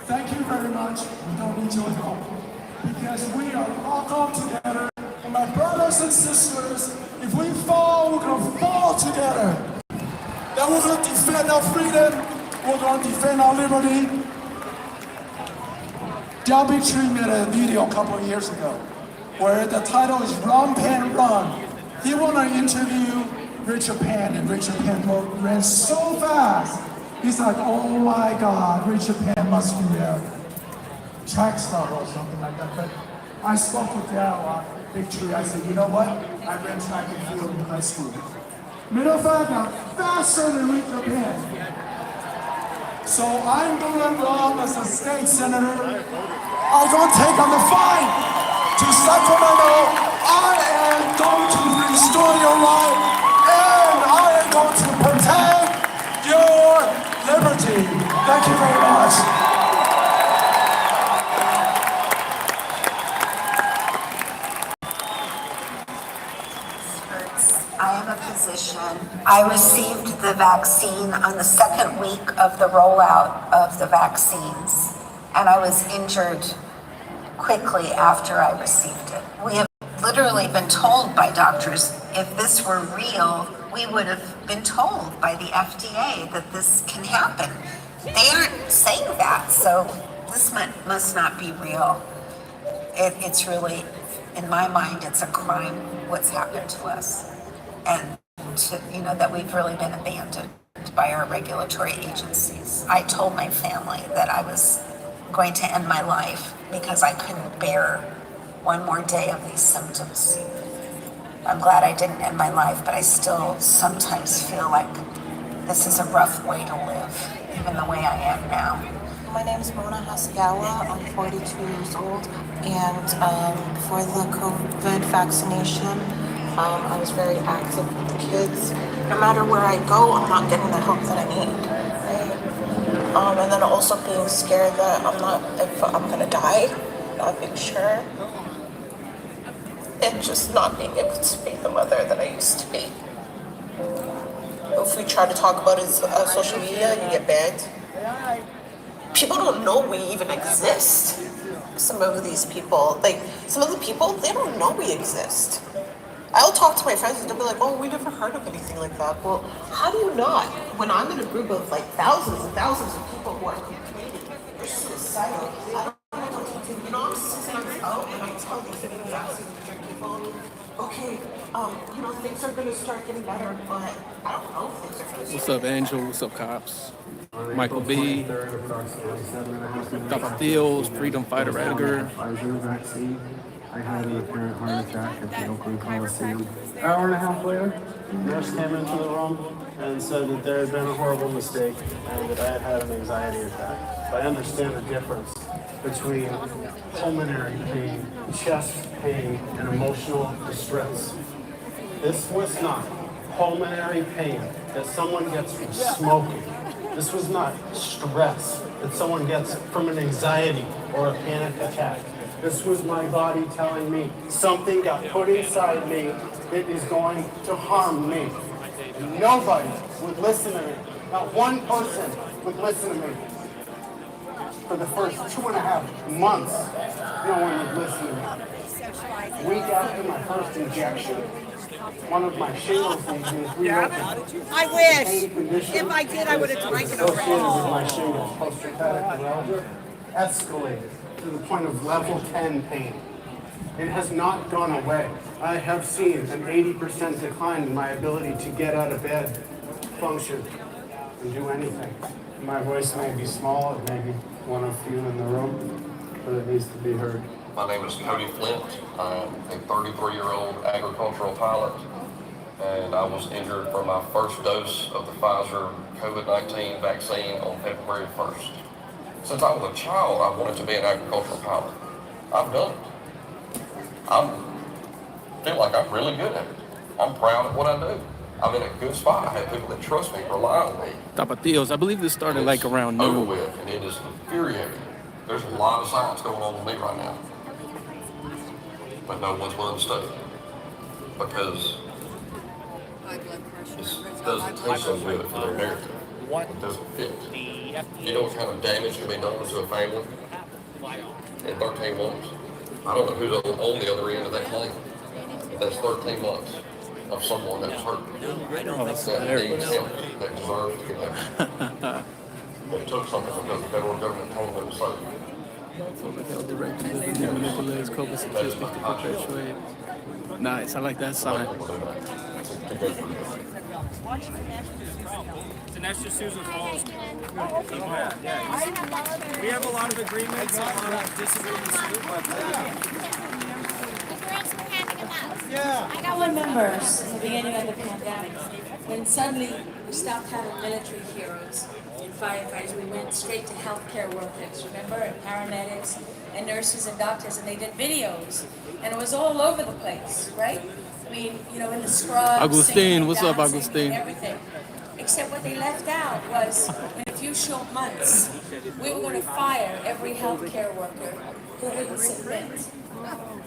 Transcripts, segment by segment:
Thank you very much. We don't need your help. Because we are all come together. And my brothers and sisters, if we fall, we're going to fall together. Then we're going to defend our freedom. We're going to defend our liberty. Delby Tree made a video a couple of years ago where the title is Run Penn Run. He wanted to interview Richard Penn, and Richard Penn ran so fast. He's like, oh my God, Richard Penn must be a track star or something like that. But I spoke with Dad a lot, Big Tree. I said, you know what? I ran track and field in high school. Matter of fact, I'm faster than Richard Penn. So I'm going to run as a state senator. I'm going to take on the fight to Sacramento. I am going to restore your life, and I am going to protect your liberty. Thank you very much. I am a physician. I received the vaccine on the second week of the rollout of the vaccines, and I was injured quickly after I received it. We have literally been told by doctors, if this were real, we would have been told by the FDA that this can happen. They aren't saying that, so this must not be real. It's really, in my mind, it's a crime what's happened to us. And that we've really been abandoned by our regulatory agencies. I told my family that I was going to end my life because I couldn't bear one more day of these symptoms. I'm glad I didn't end my life, but I still sometimes feel like this is a rough way to live, even the way I am now. My name is Mona Hasagawa. I'm 42 years old, and before the COVID vaccination, I was very active with the kids. No matter where I go, I'm not getting the help that I need, right? And then also being scared that if I'm gonna die, not being sure. And just not being able to be the mother that I used to be. If we try to talk about it on social media, you get banned. People don't know we even exist. Some of these people, some of the people, they don't know we exist. I'll talk to my friends and they'll be like, oh, we never heard of anything like that. Well, how do you not? When I'm in a group of thousands and thousands of people who are complaining, they're suicidal. I don't know what to do. I'm 6 months out and I tell these people, okay, things are gonna start getting better, but I don't know if things are gonna start. What's up, Angel? What's up, cops? Michael B. Tapatios, Freedom Fighter Edgar. I had an apparent heart attack at the Oakland Coliseum. Hour and a half later, the nurse came into the room and said that there had been a horrible mistake and that I had had an anxiety attack. So I understand the difference between pulmonary pain, chest pain, and emotional distress. This was not pulmonary pain that someone gets from smoking. This was not stress that someone gets from an anxiety or a panic attack. This was my body telling me something got put inside me that is going to harm me. And nobody would listen to me. Not one person would listen to me. For the first 2.5 months, no one would listen to me. Week after my first injection, one of my shingles lesions reopened. I wish. If I did, I would have drank it already. Associated with my shingles, post-traumatic neuralgia, escalated to the point of level 10 pain. It has not gone away. I have seen an 80% decline in my ability to get out of bed, function, and do anything. My voice may be small, it may be one of few in the room, but it needs to be heard. My name is Cody Flint. I'm a 33-year-old agricultural pilot, and I was injured from my first dose of the Pfizer COVID-19 vaccine on February 1st. Since I was a child, I wanted to be an agricultural pilot. I've done it. I feel like I'm really good at it. I'm proud of what I do. I'm in a good spot. I have people that trust me, rely on me. Tapatios, I believe this started like around over noon. with, and it is infuriating. There's a lot of science going on with me right now, but no one's willing to study because it doesn't taste so good for their narrative. It doesn't fit. You know what kind of damage can be done to a family in 13 months? I don't know who's on the other end of that claim. But that's 13 months of someone that was hurt. Oh, that's That hilarious. needs help, that deserves to get help. They took something because the federal government told them so. Held directed to manipulates COVID statistics to perpetuate. Nice, I like that sign. People do that to go through that. And that's just Susan Falls. We have a lot of agreements, a lot of disagreements too, but I remember in the beginning of the pandemic, when suddenly we stopped having military heroes and firefighters, we went straight to healthcare workers, remember, and paramedics and nurses and doctors, and they did videos, and it was all over the place, right? I mean, you know, in the scrubs, Agustin, singing, what's up, dancing, Agustin? everything. Except what they left out was, in a few short months, we were going to fire every healthcare worker who wouldn't submit.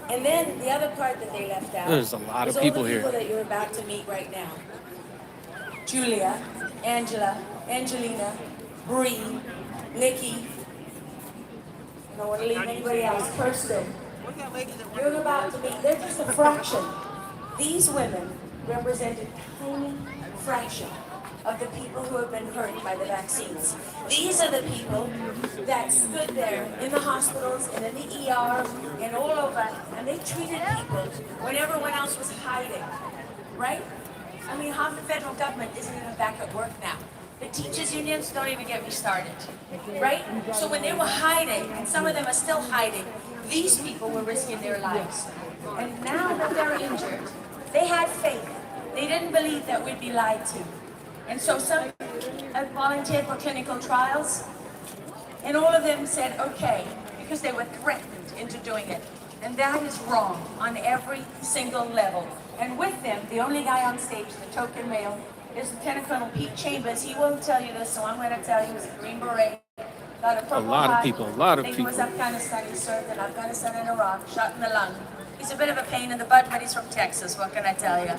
And then the other part that they left out There's a lot of was people all the here. people that you're about to meet right now. Julia, Angela, Angelina, Bree, Nikki. I don't want to leave anybody else. Kirsten. You're about to meet, they're just a fraction. These women represented a tiny fraction of the people who have been hurt by the vaccines. These are the people that stood there in the hospitals and in the ER and all over, and they treated people when everyone else was hiding, right? I mean, half the federal government isn't even back at work now. The teachers' unions don't even get me started, right? So when they were hiding, and some of them are still hiding, these people were risking their lives. And now that they're injured, they had faith. They didn't believe that we'd be lied to. And so some volunteered for clinical trials, and all of them said, okay, because they were threatened into doing it. And that is wrong on every single level. And with them, the only guy on stage, the token male, is Lieutenant Colonel Pete Chambers. He won't tell you this, so I'm going to tell you. He was a Green Beret, got a Purple lot of Heart. people, a lot of I think he was people. Afghanistan. He served in Afghanistan and Iraq, shot in the lung. He's a bit of a pain in the butt, but he's from Texas. What can I tell you?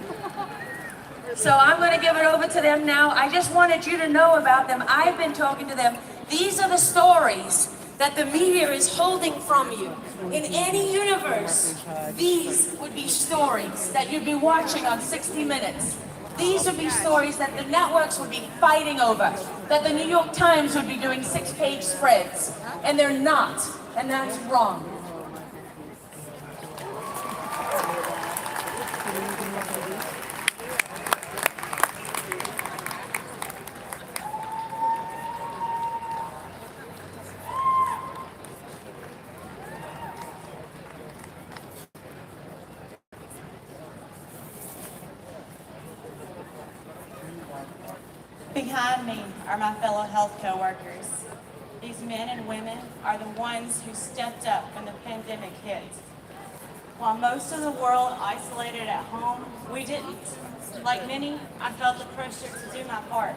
So I'm going to give it over to them now. I just wanted you to know about them. I've been talking to them. These are the stories that the media is holding from you. In any universe, these would be stories that you'd be watching on 60 Minutes. These would be stories that the networks would be fighting over, that the New York Times would be doing 6-page spreads, and they're not, and that's wrong. Behind me are my fellow healthcare workers. These men and women are the ones who stepped up when the pandemic hit. While most of the world isolated at home, we didn't. Like many, I felt the pressure to do my part.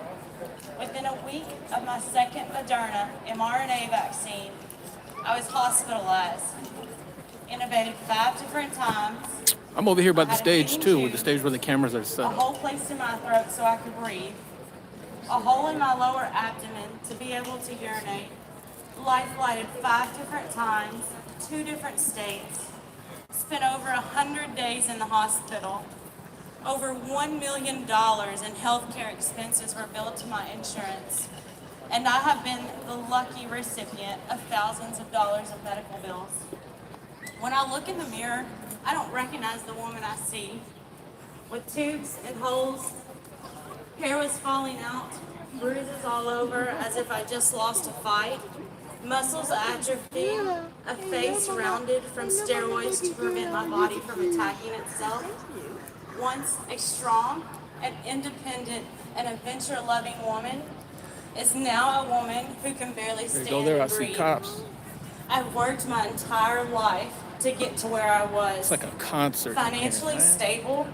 Within a week of my second Moderna mRNA vaccine, I was hospitalized, intubated 5 different times, I'm over here by the stage too, with the stage where the cameras are a set. hole placed in my throat so I could breathe, a hole in my lower abdomen to be able to urinate, life flighted 5 different times, 2 different states, spent over 100 days in the hospital. Over $1 million in healthcare expenses were billed to my insurance, and I have been the lucky recipient of thousands of dollars of medical bills. When I look in the mirror, I don't recognize the woman I see. With tubes and holes, hair was falling out, bruises all over as if I just lost a fight, muscles atrophying, a face rounded from steroids to prevent my body from attacking itself. Once a strong and independent and adventure-loving woman is now a woman who can barely There stand you go there, I and see breathe. cops. I've worked my entire life to get to where I was. It's like a concert. in here, Financially man. stable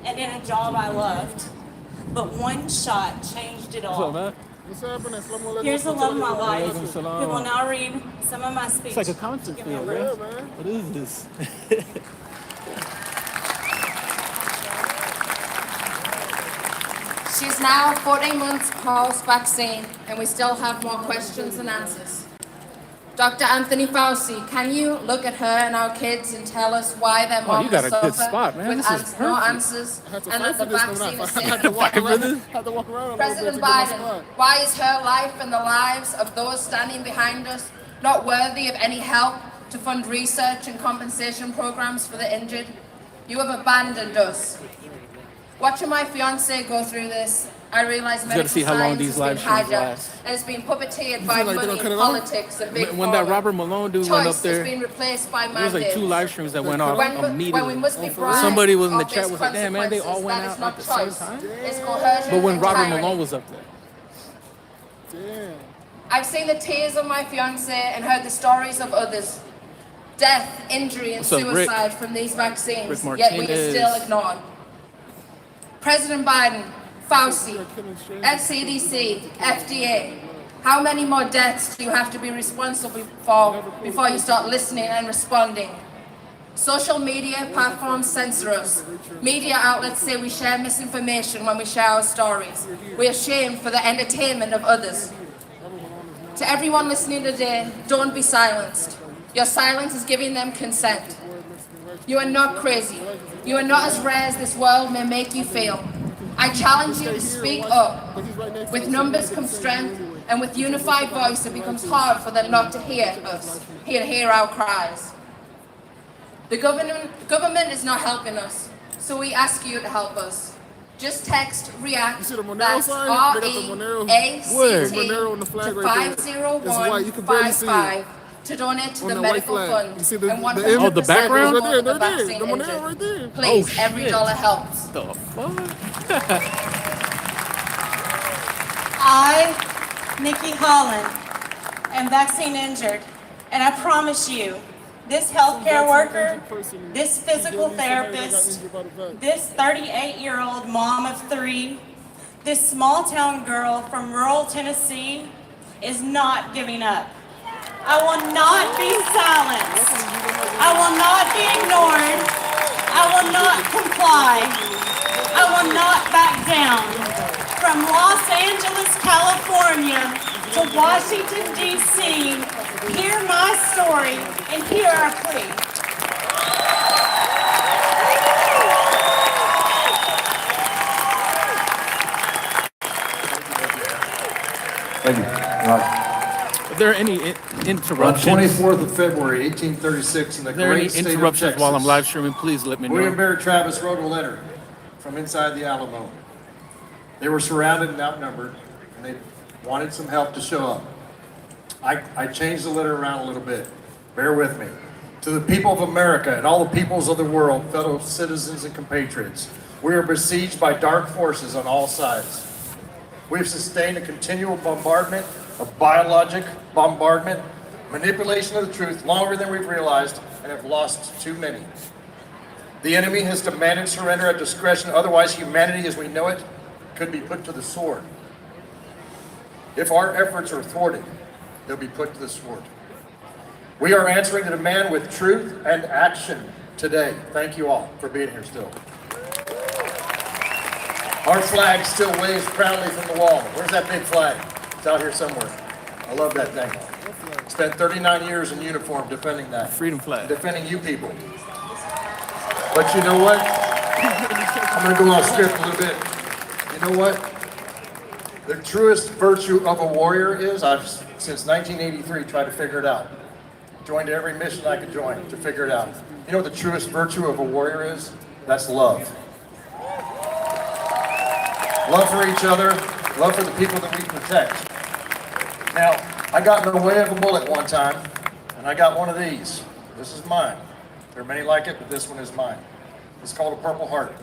and in a job I loved. But one shot changed it What's all. up, man? Here's the love of my life, Walaikum salam. who will now read some of my speech. It's like a concert Give me a field, break. man. What is this? She's now 14 months post-vaccine, and we still have more questions than answers. Dr. Anthony Fauci, can you look at her and our kids and tell us why their mom you got will a good suffer spot, man. with This is no perfect. answers, I had to and fight that the for this one. vaccine is I had safe? to walk around. Had to walk around a little bit President to get my Biden, spot. why is her life and the lives of those standing behind us not worthy of any help to fund research and compensation programs for the injured? You have abandoned us. Watching my fiance go through this, I realize medical see how long science these has been live streams hijacked last. and it's been puppeteered by like they're money gonna cut and it off? politics and big When that pharma. Robert Malone dude went Choice up there, has been replaced by there was like 2 mandates. live streams that went off When we immediately. must be bribed Somebody was in the of chat its was like, damn man, they all consequences, went that out it's not at the same choice, time. it's coercion But when and Robert tyranny. Malone was up there. Damn. I've seen the tears of my fiance and heard the stories of others. Death, injury, and What's up, Rick? suicide from these vaccines, Rick yet we are Martinez. still ignored. President Biden, Fauci, CDC, FDA, how many more deaths do you have to be responsible for before you start listening and responding? Social media platforms censor us. Media outlets say we share misinformation when we share our stories. We are shamed for the entertainment of others. To everyone listening today, don't be silenced. Your silence is giving them consent. You are not crazy. You are not as rare as this world may make you feel. I challenge you to speak up. With numbers comes strength, and with unified voice, it becomes hard for them not to hear us, hear our cries. The government is not helping us, so we ask you to help us. Just text REACT, see the Monero that's sign? They got the Monero. Where? Monero on the flag to right there. It's white. You can barely see it. 50155 to donate to On the the white medical flag. fund. You see the- and the 100% image? Oh, the background? of Right there, the right there. vaccine The Monero injured. right there. Please, Oh, every shit. dollar helps. The fuck? I, Nikki Holland, am vaccine injured, and I promise you, this healthcare worker, this physical therapist, this 38-year-old mom of 3, this small town girl from rural Tennessee is not giving up. I will not be silenced. I will not be ignored. I will not comply. I will not back down. From Los Angeles, California to Washington, D.C., hear my story and hear our plea. Thank you. Right. Are there any On interruptions? 24th of February, 1836, in the Are there any great state of interruptions while I'm Texas, live streaming? Please let me William know. Barrett Travis wrote a letter from inside the Alamo. They were surrounded and outnumbered, and they wanted some help to show up. I changed the letter around a little bit. Bear with me. To the people of America and all the peoples of the world, fellow citizens and compatriots, we are besieged by dark forces on all sides. We have sustained a continual bombardment of biologic bombardment, manipulation of the truth longer than we've realized, and have lost too many. The enemy has demanded surrender at discretion, otherwise humanity as we know it could be put to the sword. If our efforts are thwarted, they'll be put to the sword. We are answering the demand with truth and action today. Thank you all for being here still. Our flag still waves proudly from the wall. Where's that big flag? It's out here somewhere. I love that thing. Spent 39 years in uniform defending that. Freedom flag. Defending you people. But you know what? I'm going to go off script a little bit. You know what? The truest virtue of a warrior is, I've since 1983 tried to figure it out. Joined every mission I could join to figure it out. You know what the truest virtue of a warrior is? That's love. Love for each other, love for the people that we protect. Now, I got in the way of a bullet one time, and I got one of these. This is mine. There are many like it, but this one is mine. It's called a Purple Heart.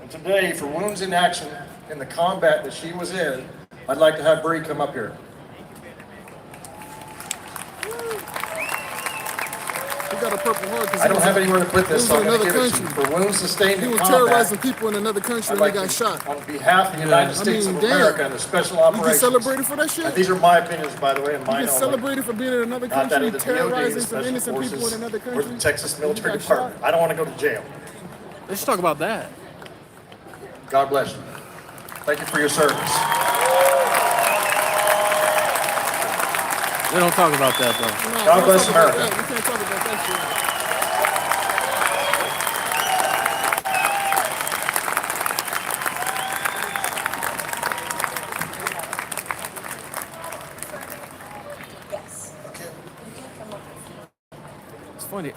And today, for wounds in action in the combat that she was in, I'd like to have Bree come up here. He got a Purple Heart. 'Cause I don't have anywhere to put this, he so was I'm in going to another give it to you. country. For wounds sustained He in was combat, terrorizing people in another country I'd when like he got shot. on behalf of the United States of damn. America and the Special You get Operations. celebrated for that shit? And these are my opinions, by the way, and You mine get only. celebrated for being in another Not that country, of the DOD, terrorizing the some Special innocent people Forces, in another or country. the Texas Military got Department. shot. I don't want to go to jail. Let's talk about that. God bless you. Thank you for your service. We don't talk about that, though. God bless America. We can't talk about that shit. Yes. It's funny.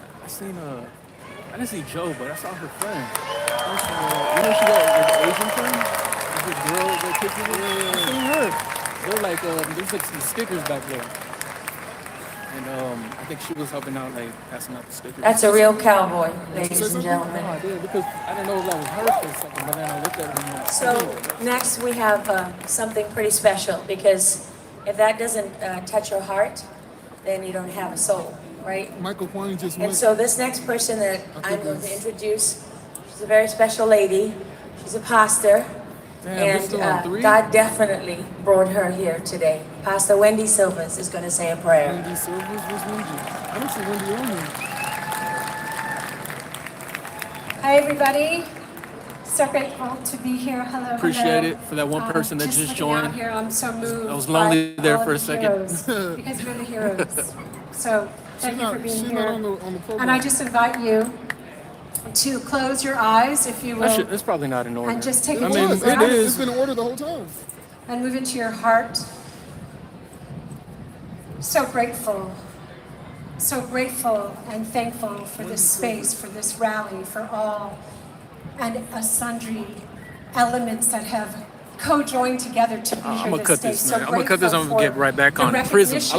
I didn't see Joe, but I saw her friend. You know she got the Asian friend? The girl that kicked it in? I seen her. They're like, there's like some stickers back there. And I think she was helping out, like, passing out the stickers. That's a real cowboy, ladies and gentlemen. I did, because I didn't know if that was her for a second, but then I looked at her and I'm like, So next we have something pretty special, because if that doesn't touch your heart, then you don't have a soul, right? Michael Kwan just And went. so this next person that I'm going to introduce, she's a very special lady. She's a pastor. Damn, we're And still on 3? God definitely brought her here today. Pastor Wendy Silvers is going to say a prayer. Wendy Silvers? Where's Wendy? I don't see Wendy on here. Hi, everybody. So grateful to be here. Hello, Appreciate hello. it for that one person that just looking out joined. here, I'm so moved. I was lonely by there all for a the second. heroes, because you're the heroes. So thank you for being She's here. not on the program. And I just invite you to close your eyes, if you will, It's probably not in order. and just take a I deep mean, breath. it It's is. been in order the whole time. and move into your heart. So grateful and thankful for this space, for this rally, for all and sundry elements that have co-joined together to be here I'm gonna this cut day. this, So man. I'm gonna cut this. I'm grateful gonna get for right back the on Prism. I recognition like